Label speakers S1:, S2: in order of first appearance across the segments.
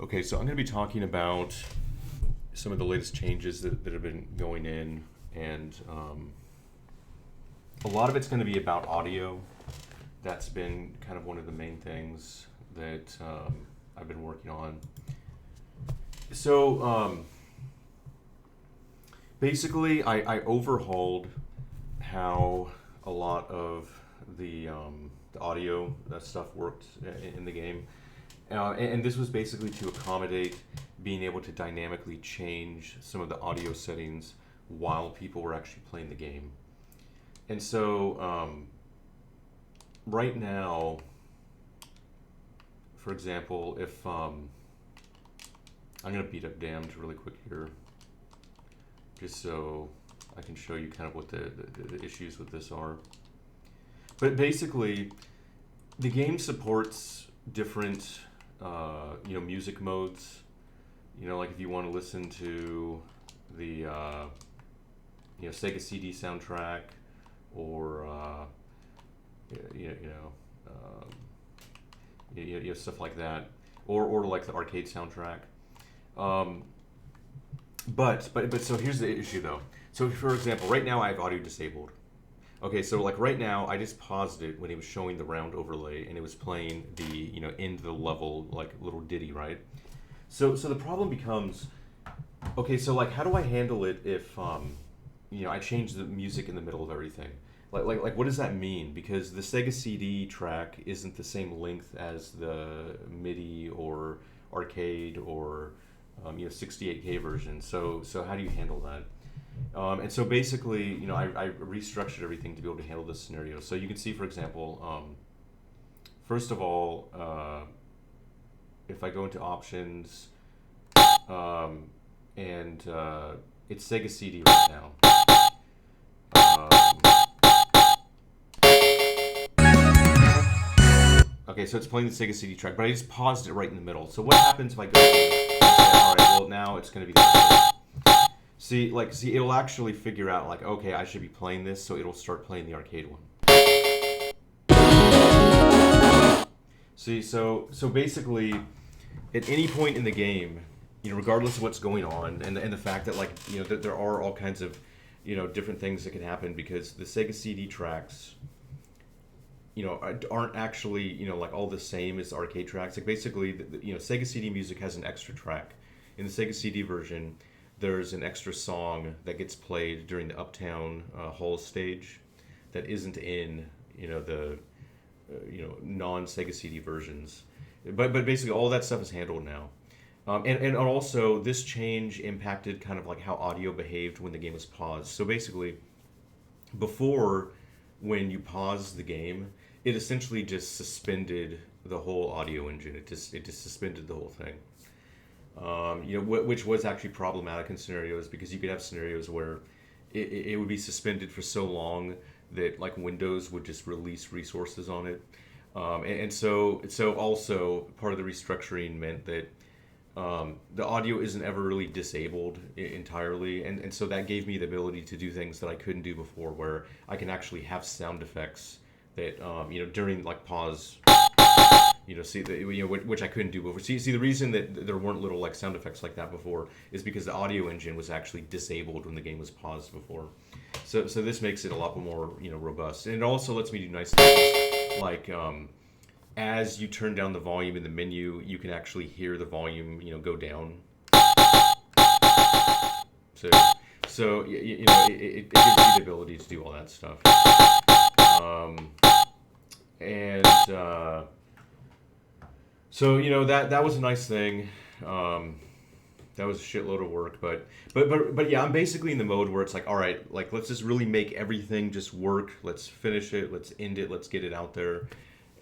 S1: Okay, so I'm going to be talking about some of the latest changes that have been going in, and a lot of it's going to be about audio. That's been kind of one of the main things that I've been working on. So basically, I overhauled how a lot of the audio stuff worked in the game. And this was basically to accommodate being able to dynamically change some of the audio settings while people were actually playing the game. And so right now, for example, if I'm going to beat up Damned really quick here, just so I can show you kind of what the issues with this are. But basically, the game supports different music modes. Like if you want to listen to the Sega CD soundtrack, or stuff like that, or like the arcade soundtrack. But so here's the issue though. So for example, right now I have audio disabled. Okay, so like right now, I just paused it when it was showing the round overlay, and it was playing the end of the level like little ditty, right? So the problem becomes, okay, so like how do I handle it if I change the music in the middle of everything? Like what does that mean? Because the Sega CD track isn't the same length as the MIDI or arcade or 68K version. So how do you handle that? And so basically, I restructured everything to be able to handle this scenario. So you can see, for example, first of all, if I go into options, and it's Sega CD right now. Okay, so it's playing the Sega CD track, but I just paused it right in the middle. So what happens if I go, all right, well now it's going to be that. See, it'll actually figure out, like, okay, I should be playing this, so it'll start playing the arcade one. See, so basically, at any point in the game, regardless of what's going on, and the fact that, that there are all kinds of, different things that can happen, because the Sega CD tracks, aren't actually, like all the same as arcade tracks. Like basically, Sega CD music has an extra track. In the Sega CD version, there's an extra song that gets played during the Uptown Hall stage that isn't in the non-Sega CD versions. But basically all that stuff is handled now. And also this change impacted kind of like how audio behaved when the game was paused. So basically, before, when you paused the game, it essentially just suspended the whole audio engine. It just suspended the whole thing. Which was actually problematic in scenarios, because you could have scenarios where it would be suspended for so long that like Windows would just release resources on it, and so also part of the restructuring meant that the audio isn't ever really disabled entirely, and so that gave me the ability to do things that I couldn't do before, where I can actually have sound effects that during like pause. Which I couldn't do before. See, the reason that there weren't little like sound effects like that before is because the audio engine was actually disabled when the game was paused before. So this makes it a lot more robust, and it also lets me do nice things like as you turn down the volume in the menu, you can actually hear the volume go down. So it gives you the ability to do all that stuff. So that was a nice thing. That was a shitload of work, but yeah, I'm basically in the mode where it's like, all right, like let's just really make everything just work. Let's finish it. Let's end it. Let's get it out there.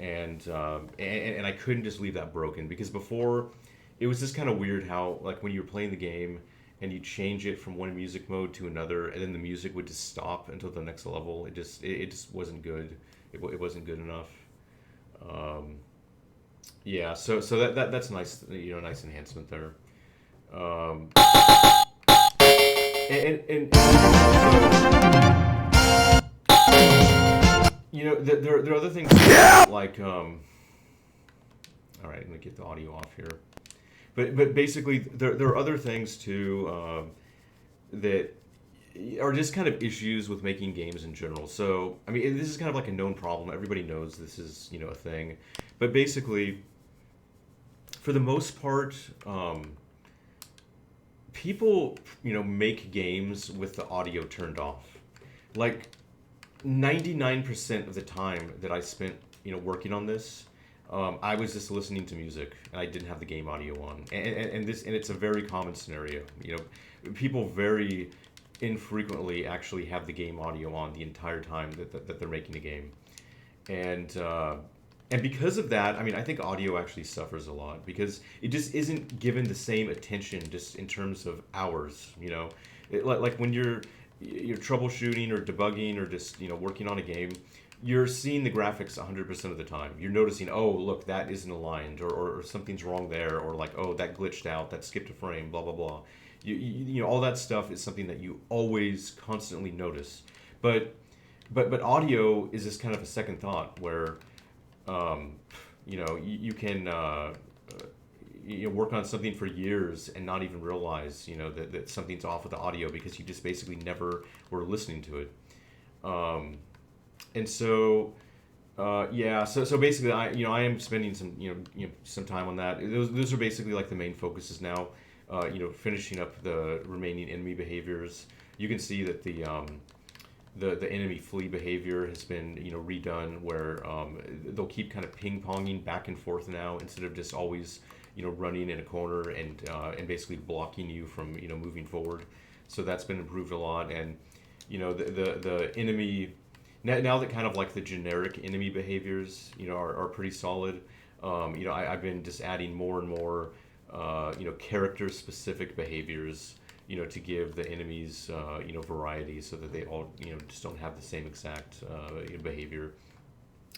S1: And I couldn't just leave that broken, because before it was just kind of weird how like when you were playing the game and you change it from one music mode to another, and then the music would just stop until the next level. It just wasn't good. It wasn't good enough. Yeah, so that's nice, nice enhancement there. And there are other things like all right, I'm gonna get the audio off here. but basically there are other things too that are just kind of issues with making games in general. So I mean, this is kind of like a known problem. Everybody knows this is a thing, but basically, for the most part, people make games with the audio turned off. Like 99% of the time that I spent working on this, I was just listening to music and I didn't have the game audio on. And it's a very common scenario. People very infrequently actually have the game audio on the entire time that they're making a game. And because of that, I mean, I think audio actually suffers a lot because it just isn't given the same attention just in terms of hours. Like when you're troubleshooting or debugging or just working on a game, you're seeing the graphics 100% of the time. You're noticing, oh look, that isn't aligned, or something's wrong there, or like, oh, that glitched out, that skipped a frame, blah blah blah. All that stuff is something that you always constantly notice. But audio is just kind of a second thought where you can work on something for years and not even realize that something's off with the audio because you just basically never were listening to it. And so so basically I am spending some time on that. Those are basically like the main focuses now. Finishing up the remaining enemy behaviors. You can see that the enemy flee behavior has been redone, where they'll keep kind of ping-ponging back and forth now instead of just always running in a corner and basically blocking you from moving forward. So that's been improved a lot. And the enemy now that kind of like the generic enemy behaviors are pretty solid. I've been just adding more and more character specific behaviors to give the enemies variety, so that they all just don't have the same exact behavior.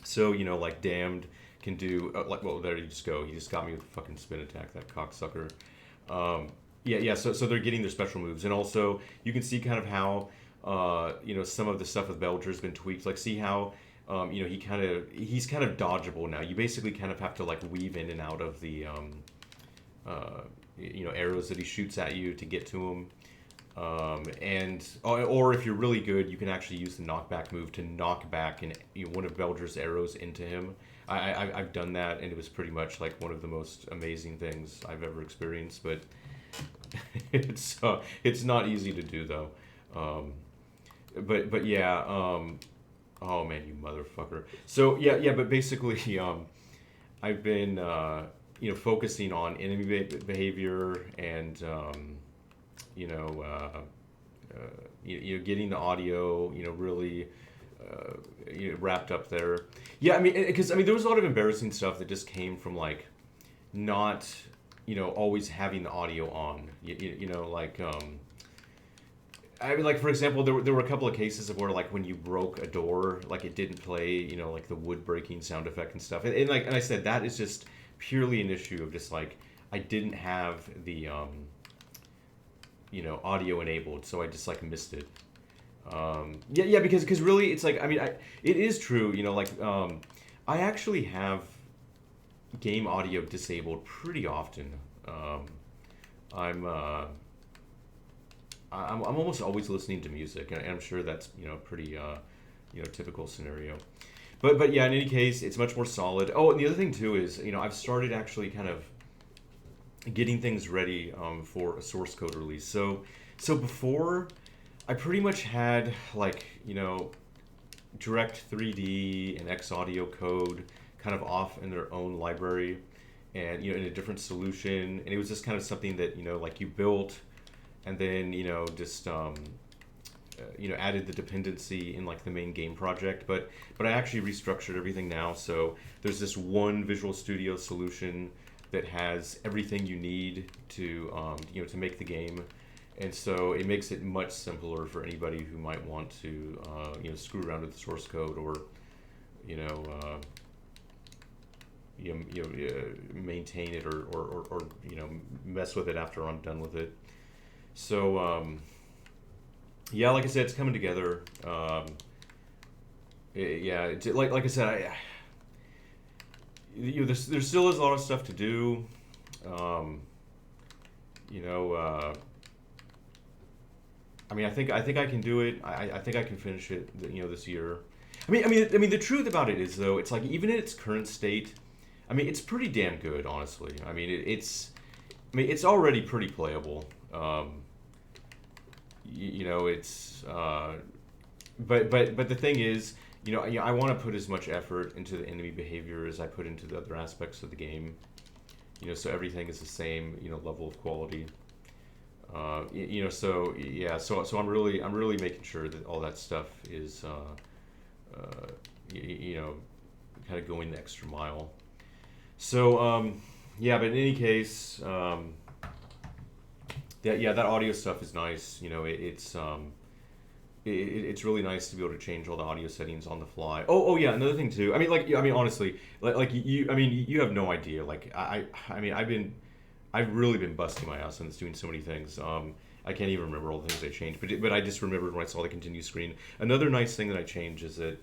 S1: So like Damned can do like, well, there you just go. He just got me with a fucking spin attack, that cocksucker. So they're getting their special moves, and also you can see kind of how some of the stuff with Belger has been tweaked. Like, see how he's kind of dodgeable now. You basically kind of have to like weave in and out of the arrows that he shoots at you to get to him. Or if you're really good, you can actually use the knockback move to knock back one of Belger's arrows into him. I've done that, and it was pretty much like one of the most amazing things I've ever experienced. But it's not easy to do though. But yeah. Oh man, you motherfucker. So yeah. But basically, I've been focusing on enemy behavior and getting the audio really wrapped up there. Yeah, I mean, because there was a lot of embarrassing stuff that just came from like not always having the audio on. Like for example, there were a couple of cases of where like when you broke a door, like it didn't play like the wood breaking sound effect and stuff. And I said, that is just purely an issue of just like I didn't have the audio enabled, so I just like missed it. Because really it's like it is true, I actually have game audio disabled pretty often. I'm almost always listening to music, and I'm sure that's pretty typical scenario. But yeah, in any case, it's much more solid. Oh, and the other thing too is I've started actually kind of getting things ready for a source code release. So before, I pretty much had like Direct 3D and X Audio code kind of off in their own library, and in a different solution, and it was just kind of something that like you built, and then just added the dependency in like the main game project. But I actually restructured everything now, so there's this one Visual Studio solution that has everything you need to to make the game, and so it makes it much simpler for anybody who might want to screw around with the source code, or maintain it, or mess with it after I'm done with it. So yeah, like I said, it's coming together. Like I said, there still is a lot of stuff to do. you know, I mean, I think I can do it. I think I can finish it, this year. I mean, the truth about it is though, it's like even in its current state, I mean, it's pretty damn good, honestly. I mean, it's already pretty playable. It's but the thing is, I want to put as much effort into the enemy behavior as I put into the other aspects of the game. So everything is the same, level of quality. So yeah, so I'm really making sure that all that stuff is, you know, kind of going the extra mile. So yeah, but in any case, that audio stuff is nice. It's really nice to be able to change all the audio settings on the fly. Oh yeah, another thing too. Honestly, you have no idea. I've really been busting my ass on this, doing so many things. I can't even remember all the things I changed, but I just remembered when I saw the continue screen. Another nice thing that I changed is that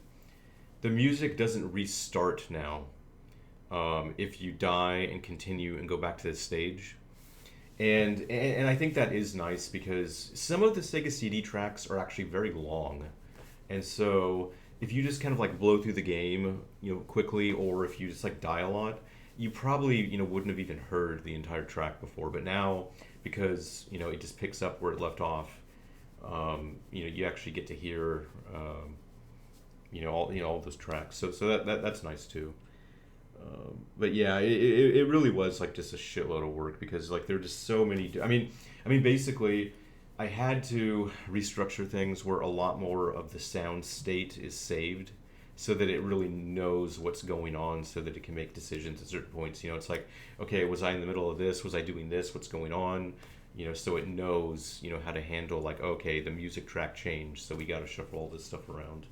S1: the music doesn't restart now. If you die and continue and go back to the stage. And I think that is nice because some of the Sega CD tracks are actually very long, and so if you just kind of like blow through the game, quickly, or if you just like die a lot, you probably wouldn't have even heard the entire track before. But now, because it just picks up where it left off, you actually get to hear all those tracks. So that's nice too. But yeah, it really was like just a shitload of work because like there are just so many. I mean, basically, I had to restructure things where a lot more of the sound state is saved, so that it really knows what's going on, so that it can make decisions at certain points. It's like, okay, was I in the middle of this? Was I doing this? What's going on? So it knows how to handle like, okay, the music track changed, so we got to shuffle all this stuff around.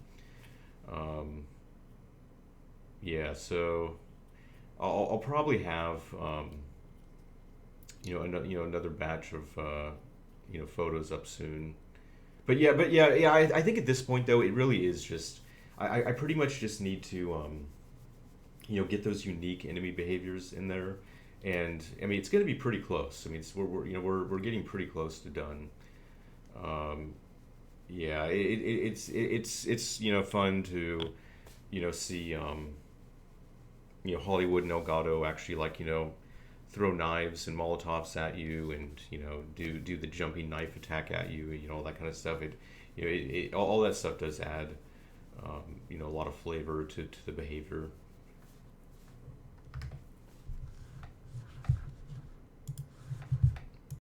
S1: Um, yeah, so. I'll probably have another batch of photos up soon. But yeah. I think at this point though, it really is just I pretty much just need to get those unique enemy behaviors in there, and I mean it's going to be pretty close. I mean we're getting pretty close to done. Um, yeah, it's fun to see. Hollywood and Elgato actually like throw knives and Molotovs at you, and do the jumping knife attack at you, all that kind of stuff. All that stuff does add a lot of flavor to the behavior.